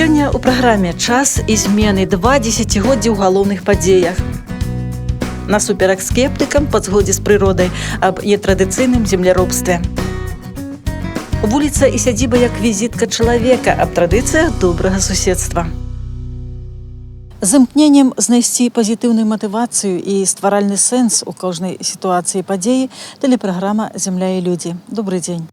Сёння ў праграме «Час і змены» 2 дзесяцігоддзі ў галоўных падзеях. Насуперак скептыкам па згодзе з прыродай аб нетрадыцыйным земляробстве. Вуліца і сядзіба як візітка чалавека аб традыцыях добрага суседства. З імкненнем знайсці пазітыўную матывацыю і стваральны сэнс у кожнай сітуацыі падзеі тэлепраграма «Земля і людзі». Добрый дзень.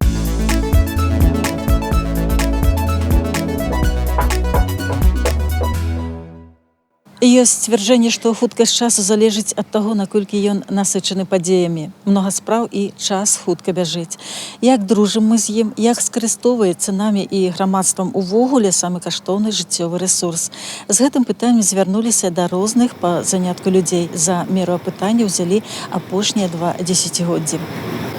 Ёсць сцвярджэнне, што хуткасць часу залежыць ад таго, наколькі ён насычаны падзеямі. Многа спраў і час хутка бяжыць. Як дружым мы з ім, як скарыстоўваецца намі і грамадствам увогуле самы каштоўны жыццёвы рэсурс. З гэтым пытаннем звярнуліся да розных па занятку людзей. За меру апытання ўзялі апошнія 2 дзесяцігоддзі.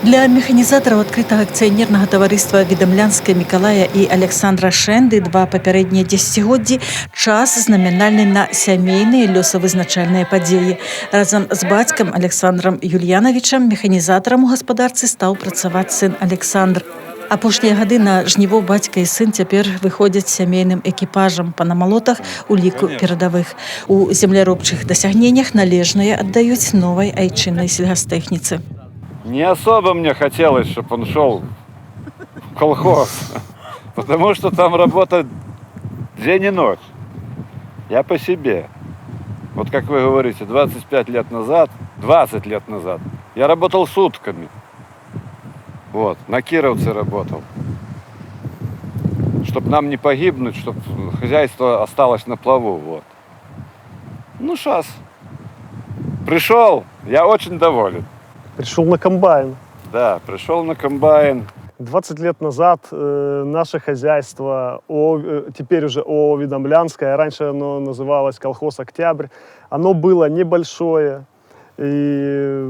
Для механізатараў адкрытага акцыянернага таварыства Відамлянская Мікалая і Александра Шэнды 2 папярэднія дзесяцігоддзі час знамінальны на сямейныя лёсавызначальныя падзеі. Разам з бацькам Александрам Юльянавічам механізатарам у гаспадарцы стаў працаваць сын Александр. Апошнія гады на жніво бацька і сын цяпер выходзяць сямейным экіпажам па намалотах у ліку перадавых. У земляробчых дасягненнях належнае аддаюць новай айчыннай сельгастэхніцы. Не особо мне хотелось, чтобы он шел в колхоз, потому что там работа день и ночь. Я по себе. Вот как вы говорите, 20 лет назад я работал сутками. Вот, на Кировце работал. Чтобы нам не погибнуть, чтобы хозяйство осталось на плаву. Вот. Ну, сейчас. Пришел, я очень доволен. Пришел на комбайн. Да, пришел на комбайн. 20 лет назад наше хозяйство, теперь уже ООО «Відамлянская», раньше оно называлось колхоз «Октябрь», оно было небольшое. И,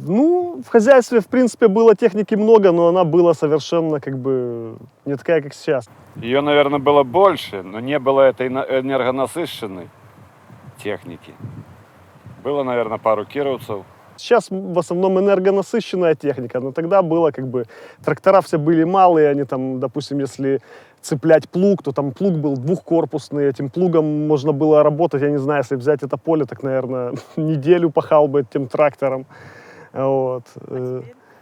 в хозяйстве, в принципе, было техники много, но она была совершенно не такая, как сейчас. Ее, наверное, было больше, но не было этой энергонасыщенной техники. Было, наверное, пару кировцев. Сейчас в основном энергонасыщенная техника, но тогда было трактора все были малые, они там, допустим, если цеплять плуг, то там плуг был двухкорпусный, этим плугом можно было работать, я не знаю, если взять это поле, так, наверное, неделю пахал бы этим трактором. Вот.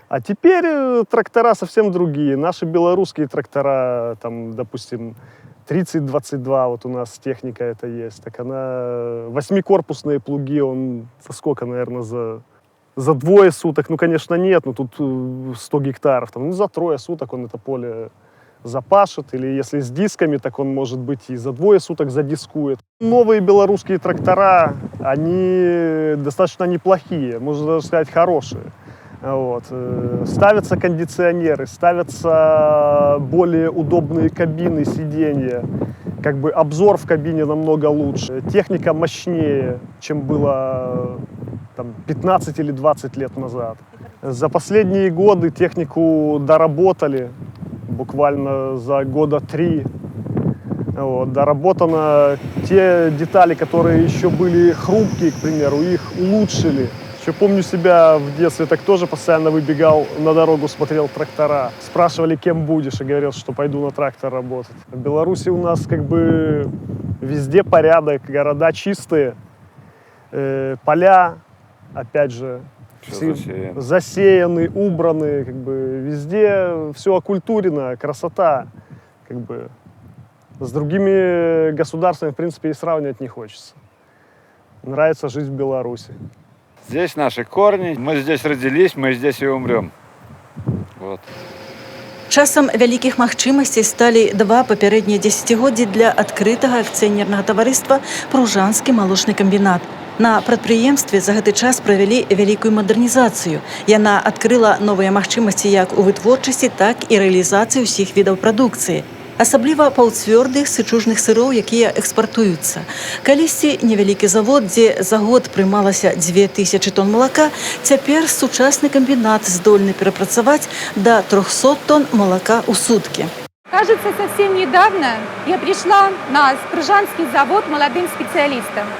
А теперь трактора совсем другие. Наши белорусские трактора, там, допустим, 30-22, вот у нас техника это есть, так она, 8-корпусные плуги, он сколько, наверное, за 2 суток, конечно, нет, но тут 100 гектаров. За 3 суток он это поле запашет. Или если с дисками, так он, может быть, и за 2 суток задискует. Новые белорусские трактора, они достаточно неплохие, можно даже сказать, хорошие. Вот. Ставятся кондиционеры, ставятся более удобные кабины, сиденья. Обзор в кабине намного лучше. Техника мощнее, чем было 15 или 20 лет назад. За последние годы технику доработали, буквально за 3 года. Вот, доработано. Те детали, которые еще были хрупкие, к примеру, их улучшили. Еще помню себя в детстве, так тоже постоянно выбегал на дорогу, смотрел трактора. Спрашивали, кем будешь, и говорил, что пойду на трактор работать. В Беларуси у нас везде порядок, города чистые, поля, опять же, засеяны, убраны, везде все окультурено, красота. С другими государствами, в принципе, и сравнивать не хочется. Нравится жить в Беларуси. Здесь наши корни, мы здесь родились, мы здесь и умрем. Вот. Часам вялікіх магчымасцей сталі 2 папярэднія дзесяцігоддзі для адкрытага акцыянернага таварыства «Пружанскі малочны камбінат». На прадпрыемстве за гэты час правялі вялікую мадэрнізацыю. Яна адкрыла новыя магчымасці як у вытворчасці, так і рэалізацыі ўсіх відаў прадукцыі. Асабліва паўцвёрдых сычужных сыроў, якія экспартуюцца. Калісьці невялікі завод, дзе за год прымалася 2000 тонн малака, цяпер сучасны камбінат здольны перапрацаваць да 300 тонн малака ў суткі. Кажется, совсем недавно я пришла на Пружанский завод молодым специалистом.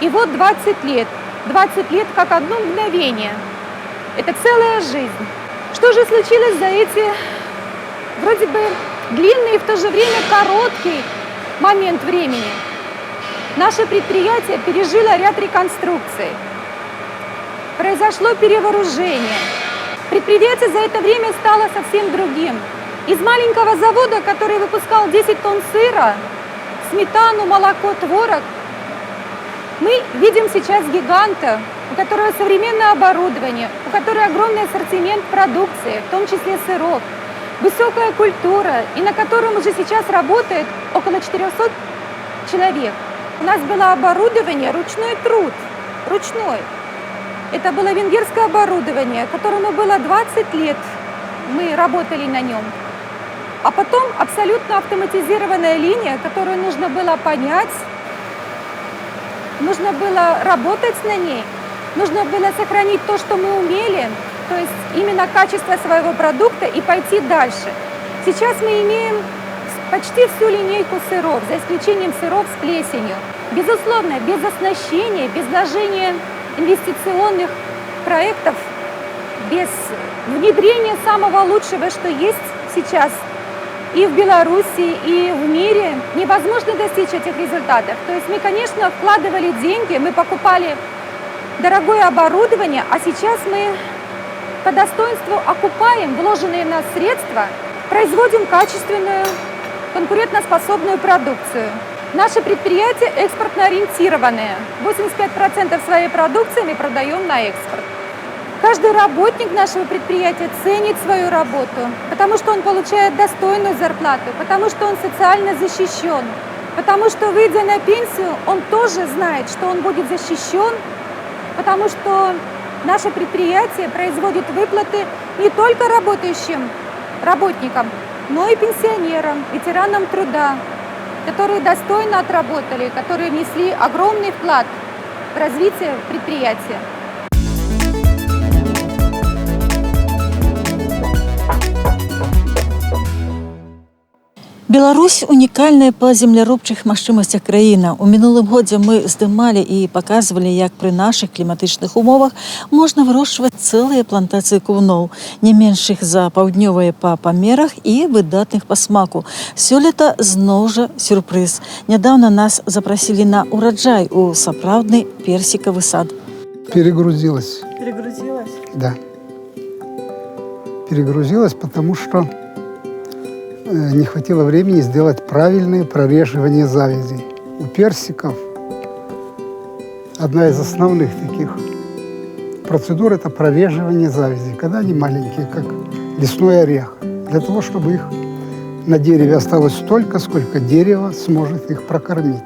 И вот 20 лет. 20 лет как одно мгновение. Это целая жизнь. Что же случилось за эти, вроде бы, длинный и в то же время короткий момент времени наше предприятие пережило ряд реконструкций. Произошло перевооружение. Предприятие за это время стало совсем другим. Из маленького завода, который выпускал 10 тонн сыра, сметану, молоко, творог, мы видим сейчас гиганта, у которого современное оборудование, у которого огромный ассортимент продукции, в том числе сыров, высокая культура, и на котором уже сейчас работает около 400 человек. У нас было оборудование, ручной труд, ручной. Это было венгерское оборудование, которому было 20 лет, мы работали на нем. А потом абсолютно автоматизированная линия, которую нужно было понять, нужно было работать на ней, нужно было сохранить то, что мы умели, то есть именно качество своего продукта и пойти дальше. Сейчас мы имеем почти всю линейку сыров, за исключением сыров с плесенью. Безусловно, без оснащения, без вложения инвестиционных проектов, без внедрения самого лучшего, что есть сейчас и в Беларуси, и в мире, невозможно достичь этих результатов. То есть мы, конечно, вкладывали деньги, мы покупали дорогое оборудование, а сейчас мы по достоинству окупаем вложенные в нас средства, производим качественную, конкурентоспособную продукцию. Наше предприятие экспортно ориентированное. 85% своей продукции мы продаем на экспорт. Каждый работник нашего предприятия ценит свою работу, потому что он получает достойную зарплату, потому что он социально защищен, потому что, выйдя на пенсию, он тоже знает, что он будет защищен, потому что наше предприятие производит выплаты не только работающим работникам, но и пенсионерам, ветеранам труда, которые достойно отработали, которые внесли огромный вклад в развитие предприятия. Беларусь унікальная па земляробчых магчымасцях краіна. У мінулым годзе мы здымалі і паказвалі, як пры нашых кліматычных умовах можна вырошчваць цэлыя плантацыі каўуноў, не меншых за паўднёвыя па памерах і выдатных па смаку. Сёлета зноў жа сюрпрыз. Нядаўна нас запрасілі на ураджай у сапраўдны персікавы сад. Перегрузилась. Перегрузилась? Да. Перегрузилась, потому что не хватило времени сделать правильное прореживание завязей. У персиков одна из основных таких процедур – это прореживание завязей, когда они маленькие, как лесной орех, для того, чтобы их на дереве осталось столько, сколько дерево сможет их прокормить.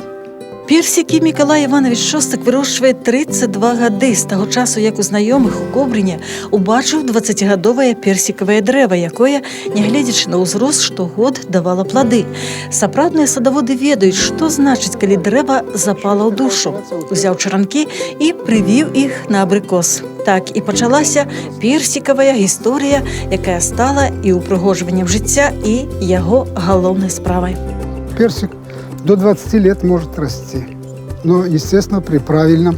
Персікі Мікалай Іванович Шостак вырошчвае 32 гады з таго часу, як у знаёмых у Кобрыне убачыў 20гадовае персікавае дрэва, якое, нягледзячы на ўзрост, штогод давала плады. Сапраўдныя садаводы ведаюць, што значыць, калі дрэва запала ў душу. Узяў чаранкі і прывіў іх на абрыкос. Так і пачалася персікавая гісторыя, якая стала і ўпрыгожваннем жыцця, і яго галоўнай справай. Персик до 20 лет может расти, но, естественно, при правильном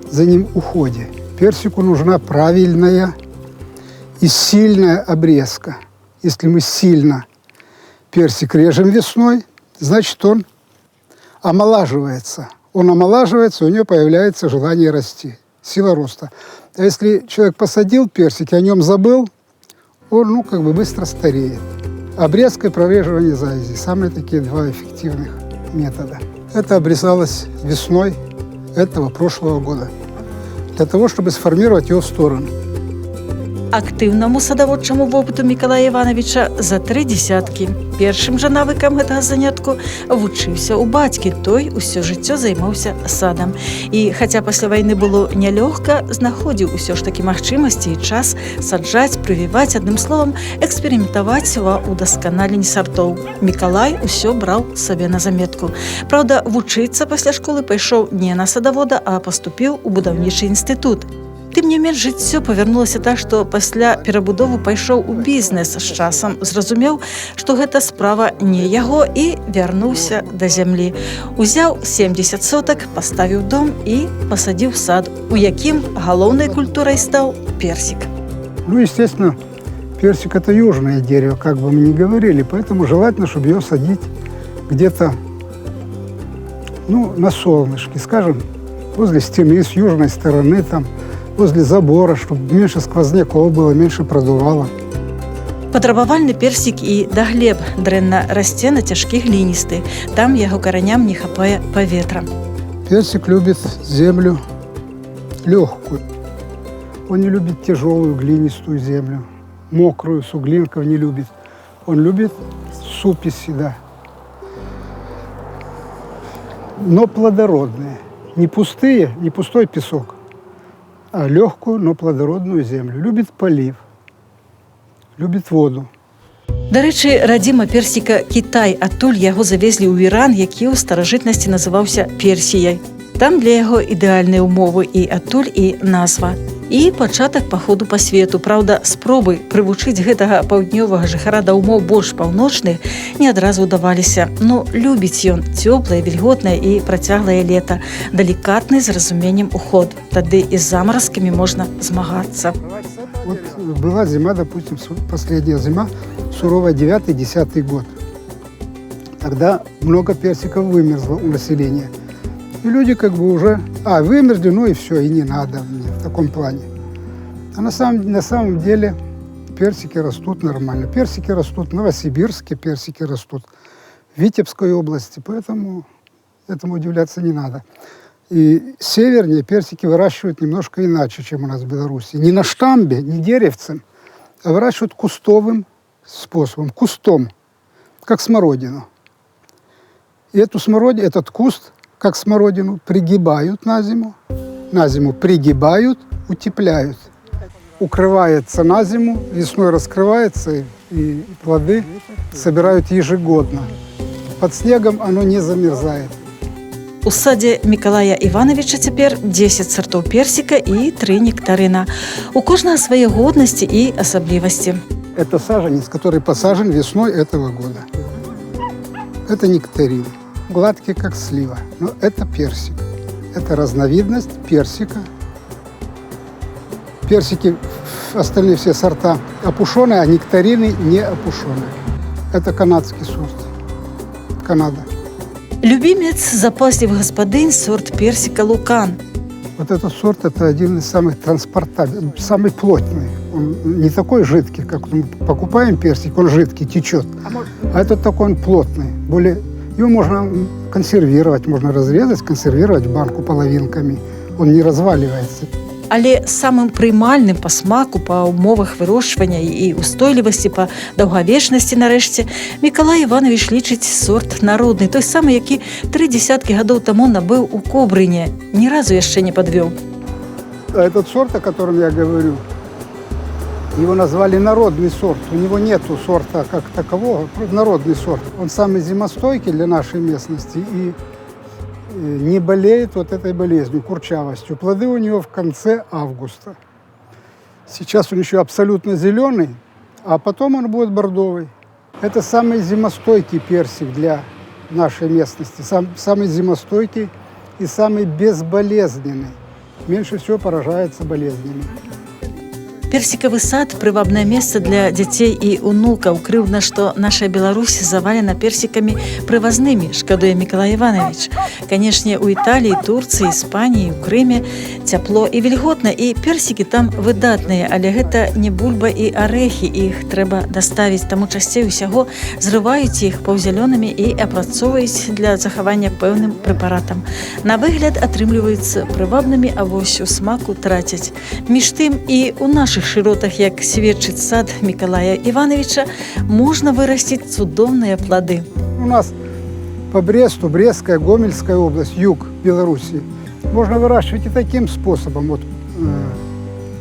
за ним уходе. Персику нужна правильная и сильная обрезка. Если мы сильно персик режем весной, значит, он омолаживается. Он омолаживается, у него появляется желание расти, сила роста. А если человек посадил персик и о нем забыл, он, быстро стареет. Обрезка и прореживание завязей – самые такие два эффективных метода. Это обрезалось весной прошлого года, для того, чтобы сформировать его в сторону. Актыўнаму садаводчаму вопыту Мікалая Івановича за 3 десяткі. Першым жа навыкам гэтага занятку вучыўся ў бацькі, той усё жыццё займаўся садам. І хаця пасля вайны было нялёгка, знаходзіў усё ж такі магчымасці і час саджаць, прывіваць, адным словам, эксперыментаваць ва ўдасканаленні сартоў. Мікалай усё браў сабе на заметку. Праўда, вучыцца пасля школы пайшоў не на садавода, а паступіў у будаўнічы інстытут. Тым не менш, жыццё павярнулася так, што пасля перабудовы пайшоў у бізнес. З часам зразумеў, што гэта справа не яго, і вярнуўся да зямлі. Узяў 70 сотак, паставіў дом і пасадзіў сад, у якім галоўнай культурай стаў персик. Естественно, персик – это южное дерево, как бы мы ни говорили, поэтому желательно, чтобы ее садить где-то ну, на солнышке, скажем, возле стены с южной стороны, там, возле забора, чтобы меньше сквозняков было, меньше продувало. Патрабавальны персік і да глеб дрэнна расце на цяжкіх гліністы. Там яго караням не хапае паветра. Персик любит землю легкую. Он не любит тяжелую глинистую землю, мокрую, суглинков не любит. Он любит суписи, да. Но плодородные. Не пустые, не пустой песок, а легкую, но плодородную землю. Любит полив, любит воду. Да рэчы, радзіма персіка Кітай, адтуль яго завезлі ў Іран, які ў старажытнасці называўся Персіяй. Там для яго ідэальныя ўмовы і адтуль і назва. І пачатак паходу па свету. Праўда, спробы прывучыць гэтага паўднёвага жыхара да ўмоў больш паўночных не адразу ўдаваліся. Ну, любіць ён цёплае, вільготнае і працяглае лета, далікатны з разуменнем уход. Тады і з замаразкамі можна змагацца. Вот была зима, допустим, последняя зима, суровая, 9-10 год. Тогда много персиков вымерзло у населения. И люди как бы уже, вымерзли, ну и все, и не надо мне в таком плане. А на самом деле персики растут нормально. Персики растут в Новосибирске, персики растут в Витебской области, поэтому этому удивляться не надо. И севернее персики выращивают немножко иначе, чем у нас в Беларуси. Не на штамбе, не деревцем, а выращивают кустовым способом, кустом, как смородину. И этот куст, как смородину, пригибают на зиму пригибают, утепляют. Укрывается на зиму, весной раскрывается, и плоды собирают ежегодно. Под снегом оно не замерзает. У садзе Мікалая Івановича цяпер 10 сартоў персіка і 3 нектарына. У кожнага свае годнасці і асаблівасці. Это саженец, который посажен весной этого года. Это нектарин, гладкий, как слива, но это персик. Это разновидность персика. Персики, остальные все сорта опушеные, а нектарины не опушеные. Это канадский сорт. Канада. Любімец запаслів гаспадынь сорт персика Лукан. Вот этот сорт – это один из самых транспортабельных, самый плотный. Он не такой жидкий, как мы покупаем персик, он жидкий, течет. А этот такой он плотный. Его можно консервировать, можно разрезать, консервировать в банку половинками. Он не разваливается. Але самым прыймальным па смаку, па ўмовах вырошчвання і устойлівасці, па даўгавечнасці нарэшце, Мікалай Іванович лічыць сорт народны, той самы, які 30 гадоў таму набыў у Кобрыне, ні разу яшчэ не падвёў. А этот сорт, о котором я говорю, его назвали народный сорт. У него нету сорта как такового, народный сорт. Он самый зимостойкий для нашей местности и не болеет вот этой болезнью, курчавостью. Плоды у него в конце августа. Сейчас он еще абсолютно зеленый, а потом он будет бордовый. Это самый зимостойкий персик для нашей местности. Самый зимостойкий и самый безболезненный. Меньше всего поражается болезнями. Персікавы сад – прывабнае месца для дзяцей і унукаў. Крыўдна, што наша Беларусь завалена персікамі прывазнымі, шкадуе Мікалай Іванович. Канешне, у Італіі, Турцыі, Іспаніі, у Крыме цяпло і вільготна, і персікі там выдатныя, але гэта не бульба і арэхі, іх трэба даставіць, таму часцей усяго зрываюць іх паўзялёнымі і апрацоўваюць для захавання пэўным прэпаратам. На выгляд атрымліваюцца прывабнымі, а вось у смаку трацяць. Між тым і ў нашых шыротах, як сведчыць сад Мікалая Івановича, можна вырасціць цудоўныя плады. У нас по Бресту, Брестская, Гомельская область, юг Беларуси, можно выращивать и таким способом, вот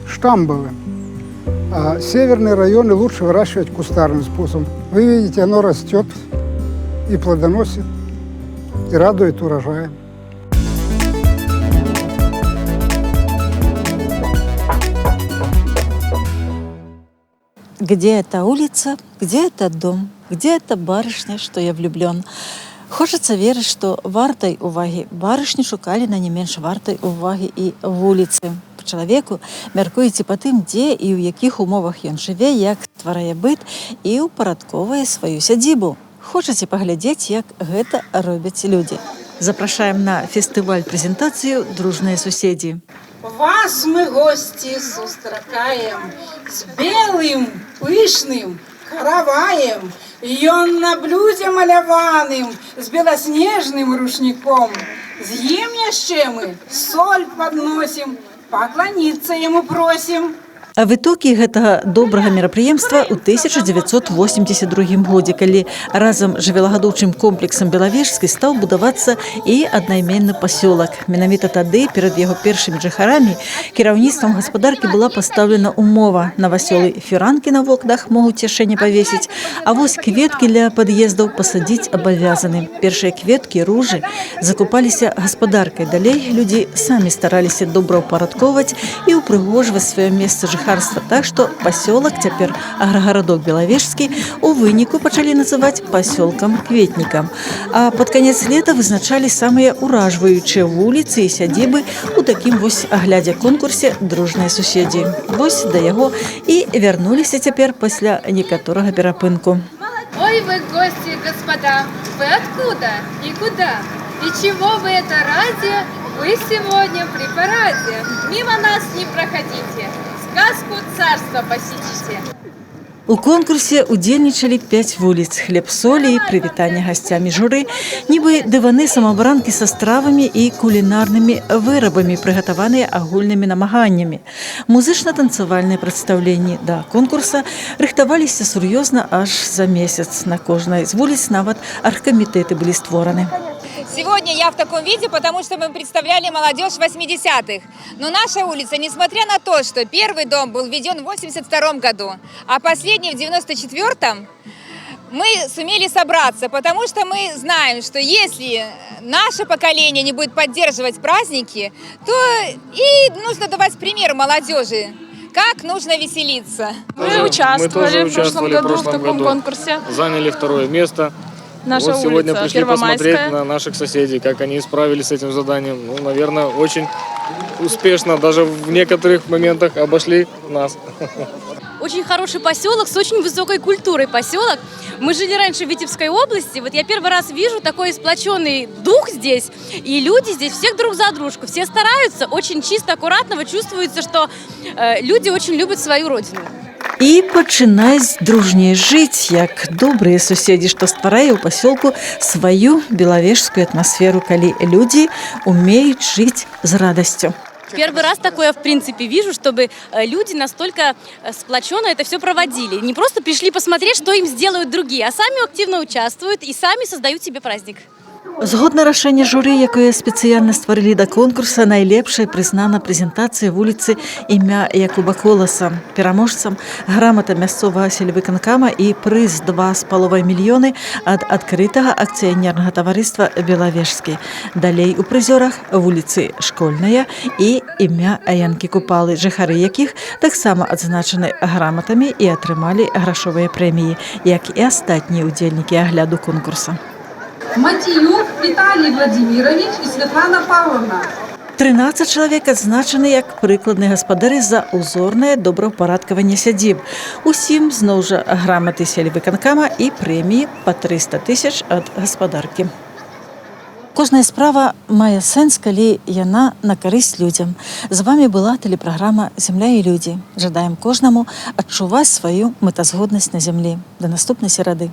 штамбовым. А северные районы лучше выращивать кустарным способом. Вы видите, оно растет и плодоносит, и радует урожаем. Где эта улица, где этот дом, где эта барышня, что я влюблен. Хочацца верыць, што вартай увагі барышні шукалі на не менш вартай увагі і вуліцы. Па чалавеку мяркуеце па тым, дзе і ў якіх умовах ён жыве, як стварае быт і ўпарадковае сваю сядзібу. Хочаце паглядзець, як гэта робяць людзі. Запрашаем на фестываль-прэзентацыю «Дружныя суседзі». Вас мы, гости, сустракаем с белым, пышным караваем. Ён на блюде маляваным, с белоснежным рушником. З'ем яшчэ мы, соль подносим, поклониться ему просим. А в итоге гэтага добрага мерапрыемства ў 1982 годзе, калі разам з жывёлагадоўчым комплексам Белавежскі стаў будавацца і аднайменны пасёлак. Менавіта тады перад яго першымі жыхарамі кіраўніцтвам гаспадаркі была пастаўлена умова: навасёлы фіранкі на вокнах могуць яшчэ не павесіць, а вось кветкі ля пад'ездаў пасадзіць абавязаны. Першыя кветкі, ружы закупаліся гаспадаркай. Далей людзі самі стараліся добраўпарадкоўваць і ўпрыгожваць сваё месца жыхарства. Так што пасёлак, цяпер аграгарадок Белавежскі, у выніку пачалі называць пасёлкам-кветнікам. А пад канец лета вызначалі самыя ўражваючыя вуліцы і сядзібы ў такім вось аглядзе-конкурсе «Дружныя суседзі». Вось да яго і вярнуліся цяпер пасля некаторага перапынку. Ой, вы гости, господа, вы откуда и куда? И чего вы это ради? Вы сегодня при параде. Мимо нас не проходите. Сказку царства посетите. У конкурсе удзельнічалі 5 вуліц, хлеб-солі і прывітанне гасцямі журы, нібы дываны самабранкі са стравамі і кулінарнымі вырабамі, прыгатаваныя агульнымі намаганнямі. Музычна-танцавальныя прадстаўленні да конкурса рыхтаваліся сур'ёзна аж за месяц. На кожнай з вуліц нават аргкамітэты былі створаны. Сегодня я в таком виде, потому что мы представляли молодежь 80-х. Но наша улица, несмотря на то, что первый дом был введен в 82 году, а последний в 94-м, мы сумели собраться, потому что мы знаем, что если наше поколение не будет поддерживать праздники, то и нужно давать пример молодежи, как нужно веселиться. Мы участвовали в прошлом году в таком конкурсе. Заняли 2 место. Наша вот сегодня улица, пришли Первомайская. посмотреть на наших соседей, как они справились с этим заданием. Ну, наверное, очень успешно, даже в некоторых моментах обошли нас. Очень хороший поселок с очень высокой культурой поселок. Мы жили раньше в Витебской области. Вот я первый раз вижу такой сплоченный дух здесь. И люди здесь всех друг за дружку. Все стараются, очень чисто, аккуратно. Вы чувствуете, что люди очень любят свою родину. І пачынаюць дружней жыць, як добрыя суседзі, што стварае ў пасёлку сваю белавежскую атмасферу, калі людзі умеюць жыць з радасцю. Первый раз такое, в принципе, вижу, чтобы люди настолько сплоченно это все проводили. Не просто пришли посмотреть, что им сделают другие, а сами активно участвуют и сами создают себе праздник. Згодна рашэння журы, якое спецыяльна стварылі да конкурса, найлепшай прызнана прэзентацыя вуліцы імя Якуба Коласа. Пераможцам грамата мясцовага сельвыканкама і прыз 2,5 мільёны ад адкрытага акцыянернага таварыства «Белавежскі». Далей у прызёрах вуліцы Школьная і імя Янкі Купалы, жыхары якіх таксама адзначаны граматамі і атрымалі грашовыя прэміі, як і астатнія ўдзельнікі агляду конкурса. Матіюк Віталій Владимирович і Світлана Павловна. 13 чалавек адзначаны як прыкладныя гаспадары за узорнае добраўпарадкаванне сядзіб. Усім зноў жа граматы сельвыканкама і прэміі па 300 000 ад гаспадаркі. Кожная справа мае сэнс, калі яна на карысць людзям. З вамі была тэлепраграма «Зямля і людзі». Жадаем кожнаму адчуваць сваю мэтазгоднасць на зямлі. Да наступнай серады.